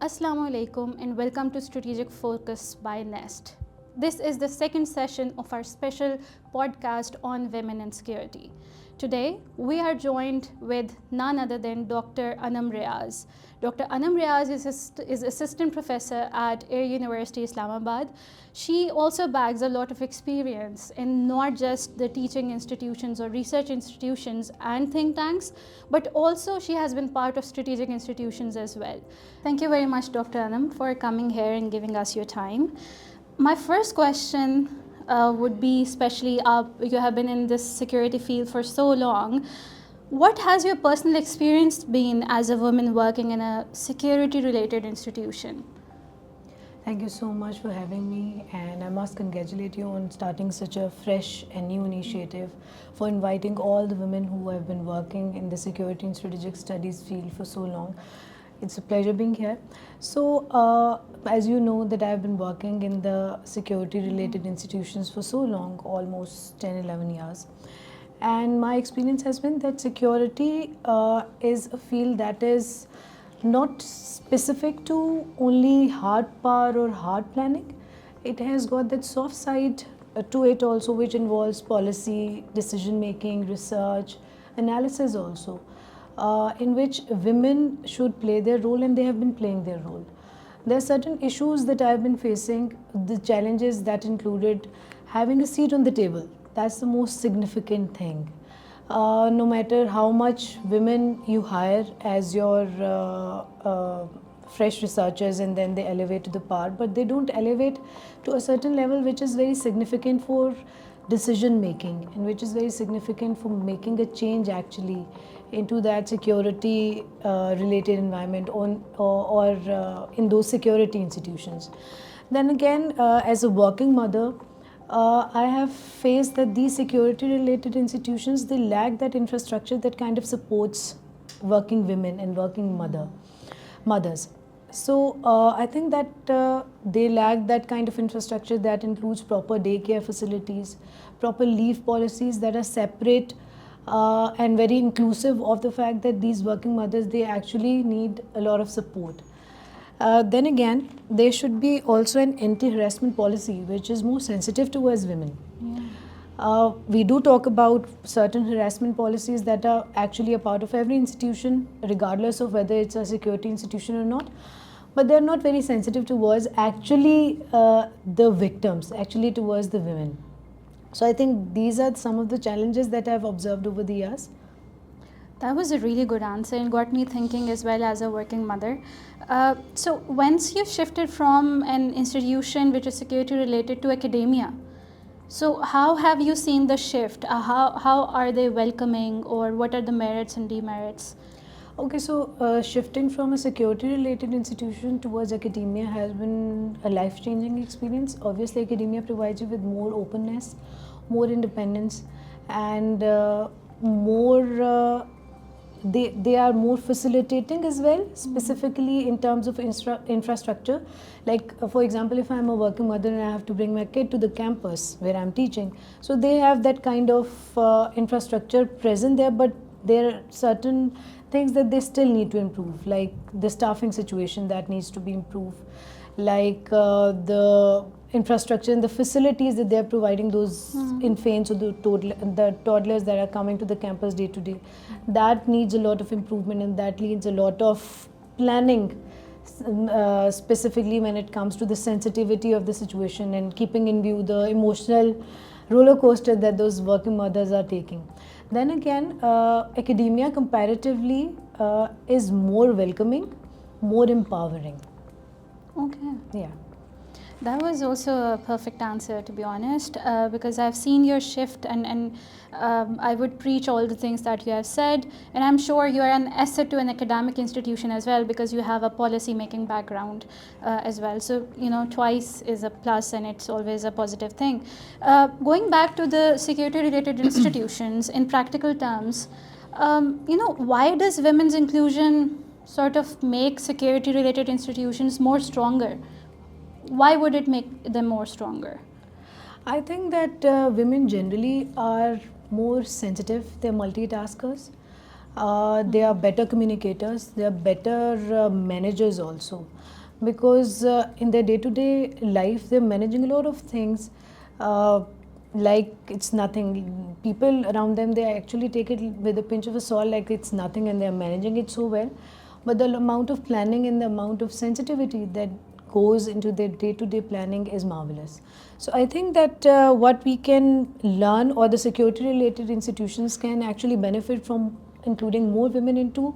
Assalamu alaikum and welcome to Strategic Focus by NEST. This is the second session of our special podcast on women and security. Today, we are joined with none other than Dr. Anum Riaz. Dr. Anum Riaz is assistant professor at Air University, Islamabad. She also bags a lot of experience in not just the teaching institutions or research institutions and think tanks, but also she has been part of strategic institutions as well. Thank you very much, Dr. Anum, for coming here and giving us your time. My first question would be, especially you have been in this security field for so long, what has your personal experience been as a woman working in a security-related institution? Thank you so much for having me, and I must congratulate you on starting such a fresh and new initiative, for inviting all the women who have been working in the security and strategic studies field for so long. It's a pleasure being here. So, as you know that I've been working in the security related institutions for so long, almost 10-11 years. And my experience has been that security is a field that is not specific to only hard power or hard planning. It has got that soft side to it also, which involves policy, decision making, research, analysis also, in which women should play their role, and they have been playing their role. There are certain issues that I've been facing, the challenges that included having a seat on the table. That's the most significant thing. No matter how much women you hire as your fresh researchers, and then they elevate to the power, but they don't elevate to a certain level which is very significant for decision making, and which is very significant for making a change actually into that security related environment or in those security institutions. Then again, as a working mother, I have faced that these security related institutions, they lack that infrastructure that kind of supports working women and working mothers. So I think that they lack that kind of infrastructure that includes proper daycare facilities, proper leave policies that are separate and very inclusive of the fact that these working mothers, they actually need a lot of support. Then again, there should be also an anti-harassment policy which is more sensitive towards women. Yeah. We do talk about certain harassment policies that are actually a part of every institution, regardless of whether it's a security institution or not, but they're not very sensitive towards actually the victims, actually towards the women. So I think these are some of the challenges that I've observed over the years. That was a really good answer and got me thinking as well as a working mother. So once you shifted from an institution which is security related to academia, so how have you seen the shift? How are they welcoming, or what are the merits and demerits? Okay, so shifting from a security related institution towards academia has been a life-changing experience. Obviously, academia provides you with more openness, more independence, and more they are more facilitating as well, specifically in terms of infrastructure. Like for example, if I'm a working mother and I have to bring my kid to the campus where I'm teaching, so they have that kind of infrastructure present there, but there are certain things that they still need to improve, like the staffing situation that needs to be improved, like the infrastructure and the facilities that they're providing those infants or the toddlers that are coming to the campus day to day. That needs a lot of improvement, and that needs a lot of planning, specifically when it comes to the sensitivity of the situation and keeping in view the emotional roller coaster that those working mothers are taking. Then again, academia comparatively is more welcoming, more empowering. Okay. Yeah. That was also a perfect answer, to be honest, because I've seen your shift, and I would preach all the things that you have said, and I'm sure you are an asset to an academic institution as well, because you have a policy making background as well. So, you know, twice is a plus, and it's always a positive thing. Going back to the security related institutions, in practical terms, you know, why does women's inclusion sort of make security related institutions more stronger? Why would it make them more stronger? I think that women generally are more sensitive, they're multitaskers. They are better communicators, they are better managers also, because in their day-to-day life they're managing a lot of things like it's nothing. People around them, they actually take it with a pinch of a salt like it's nothing, and they're managing it so well. But the amount of planning and the amount of sensitivity that goes into their day-to-day planning is marvelous. So I think that what we can learn, or the security related institutions can actually benefit from including more women into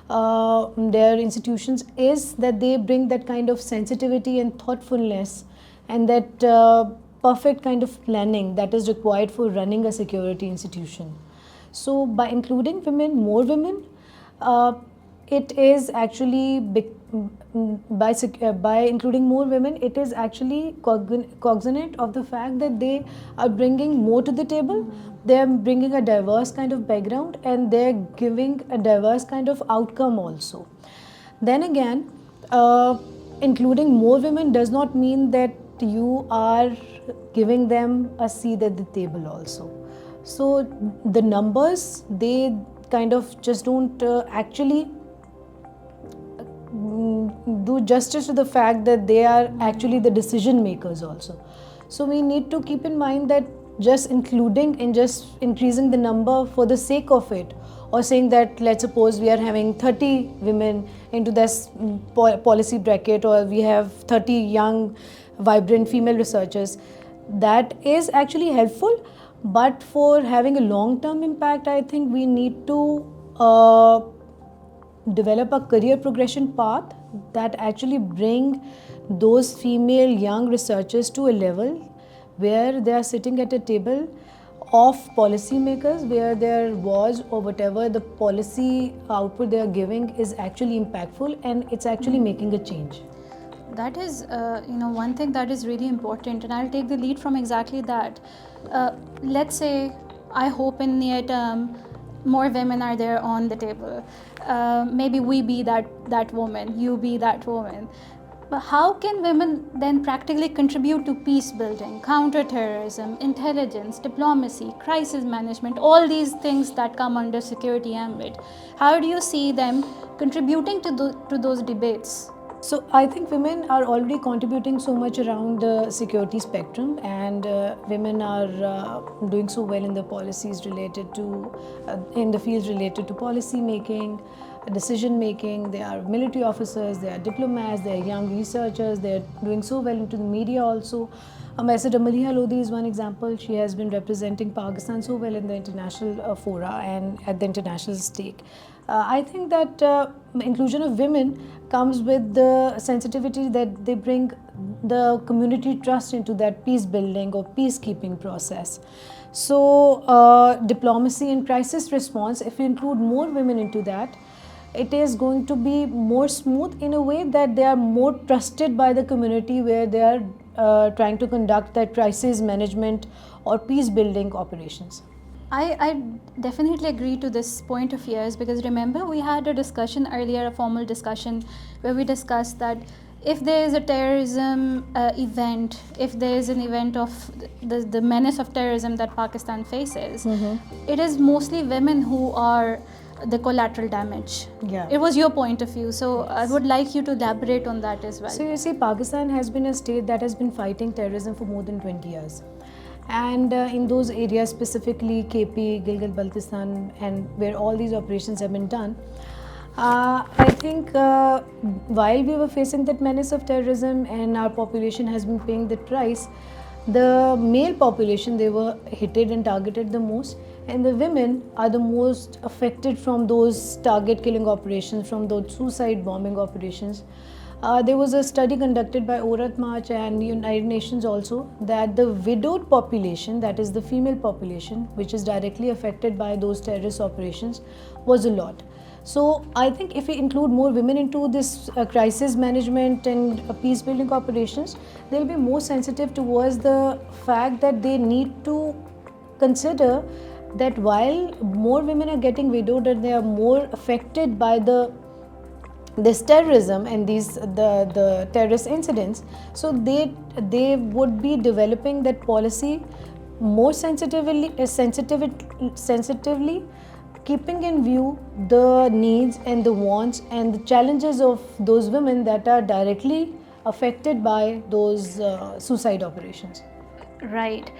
their institutions, is that they bring that kind of sensitivity and thoughtfulness, and that perfect kind of planning that is required for running a security institution. So by including women, more women, it is actually by including more women, it is actually cognizant of the fact that they are bringing more to the table. They are bringing a diverse kind of background, and they are giving a diverse kind of outcome also. Then again, including more women does not mean that you are giving them a seat at the table also. So the numbers, they kind of just don't actually do justice to the fact that they are actually the decision makers also. So we need to keep in mind that just including and just increasing the number for the sake of it, or saying that let's suppose we are having 30 women into this policy bracket, or we have 30 young vibrant female researchers, that is actually helpful. But for having a long-term impact, I think we need to develop a career progression path that actually bring those female young researchers to a level where they are sitting at a table of policymakers, where their voice or whatever the policy output they are giving is actually impactful, and it's actually making a change. That is, one thing that is really important, and I'll take the lead from exactly that. Let's say, I hope in near term, more women are there on the table. Maybe we be that woman, you be that woman. But how can women then practically contribute to peace building, counterterrorism, intelligence, diplomacy, crisis management, all these things that come under security ambit? How do you see them contributing to those debates? So I think women are already contributing so much around the security spectrum, and women are doing so well in the policies related to, in the fields related to policy making, decision making. They are military officers, they are diplomats, they are young researchers, they are doing so well into the media also. Ambassador Maliha Lodi is one example. She has been representing Pakistan so well in the international fora and at the international stake. I think that inclusion of women comes with the sensitivity that they bring the community trust into that peace building or peacekeeping process. So diplomacy and crisis response, if you include more women into that, it is going to be more smooth in a way that they are more trusted by the community where they are trying to conduct that crisis management or peace building operations. I definitely agree to this point of yours, because remember we had a discussion earlier, a formal discussion, where we discussed that if there is a terrorism event, if there is an event of the menace of terrorism that Pakistan faces, it is mostly women who are the collateral damage. Yeah. It was your point of view, so I would like you to elaborate on that as well. So you see, Pakistan has been a state that has been fighting terrorism for more than 20 years. And in those areas, specifically KP, Gilgit-Baltistan, and where all these operations have been done, I think while we were facing that menace of terrorism and our population has been paying the price, the male population, they were hit and targeted the most, and the women are the most affected from those target killing operations, from those suicide bombing operations. There was a study conducted by Aurat March and United Nations also, that the widowed population, that is the female population, which is directly affected by those terrorist operations, was a lot. So I think if we include more women into this crisis management and peace building operations, they'll be more sensitive towards the fact that they need to consider that while more women are getting widowed and they are more affected by this terrorism and the terrorist incidents, so they would be developing that policy more sensitively keeping in view the needs and the wants and the challenges of those women that are directly affected by those suicide operations. Right.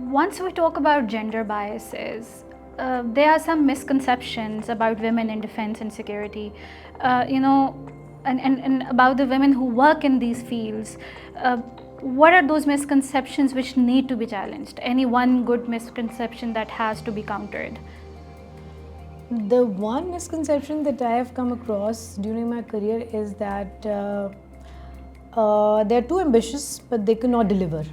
Once we talk about gender biases, there are some misconceptions about women in defense and security, and about the women who work in these fields. What are those misconceptions which need to be challenged? Any one good misconception that has to be countered? The one misconception that I have come across during my career is that they're too ambitious, but they cannot deliver.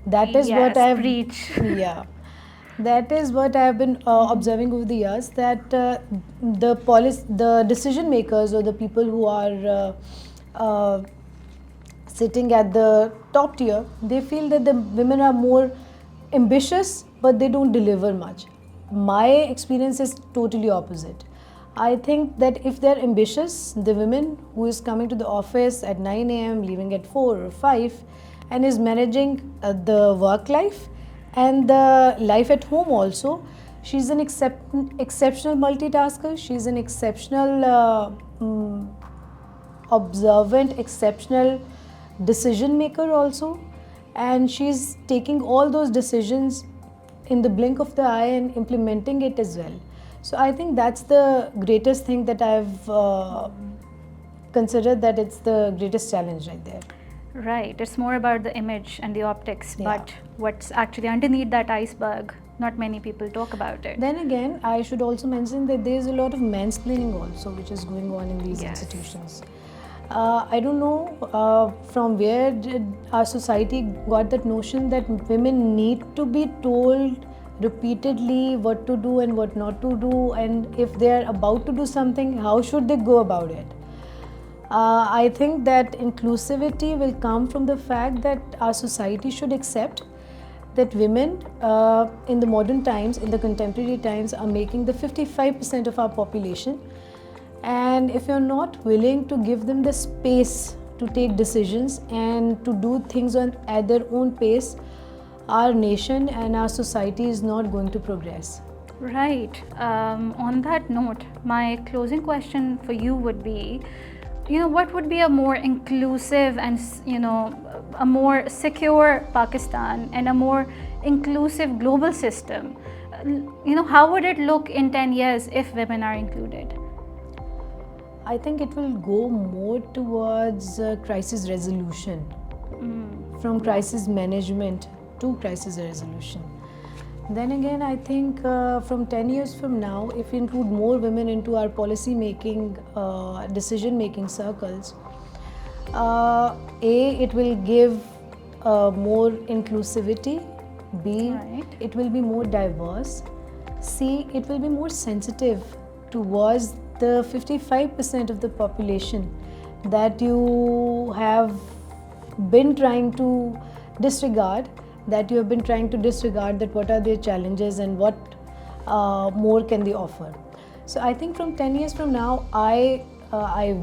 That is what I have. Preach. Yeah, that is what I have been observing over the years. That the decision makers or the people who are sitting at the top tier, they feel that the women are more ambitious, but they don't deliver much. My experience is totally opposite. I think that if they're ambitious, the women who is coming to the office at 9 a.m., leaving at 4 or 5, and is managing the work life and the life at home also, she's an exceptional multitasker, she's an exceptional observant, exceptional decision maker also, and she's taking all those decisions in the blink of the eye and implementing it as well. So I think that's the greatest thing that I've considered, that it's the greatest challenge right there. Right, it's more about the image and the optics, Yeah. but what's actually underneath that iceberg, not many people talk about it. Then again, I should also mention that there is a lot of mansplaining also which is going on in these Yes. institutions. I don't know from where did our society got that notion that women need to be told repeatedly what to do and what not to do, and if they are about to do something, how should they go about it. I think that inclusivity will come from the fact that our society should accept that women in the modern times, in the contemporary times, are making the 55% of our population. And if you're not willing to give them the space to take decisions and to do things at their own pace, our nation and our society is not going to progress. Right. On that note, my closing question for you would be, what would be a more inclusive and, a more secure Pakistan and a more inclusive global system? How would it look in 10 years if women are included? I think it will go more towards crisis resolution, from crisis management to crisis resolution. Then again, I think from 10 years from now, if we include more women into our policy making, decision making circles, it will give more inclusivity. B, Right. it will be more diverse. C, it will be more sensitive towards the 55% of the population that you have been trying to disregard, that what are their challenges and what more can they offer. So I think from 10 years from now, I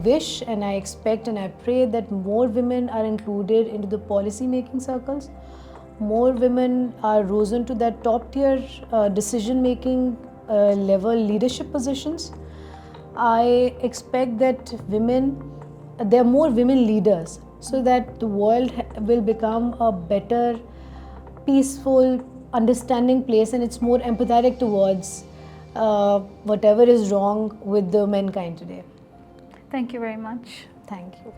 wish and I expect and I pray that more women are included into the policy making circles, more women are risen to that top tier decision making level leadership positions. I expect that there are more women leaders, so that the world will become a better, peaceful, understanding place, and it's more empathetic towards whatever is wrong with the mankind today. Thank you very much. Thank you.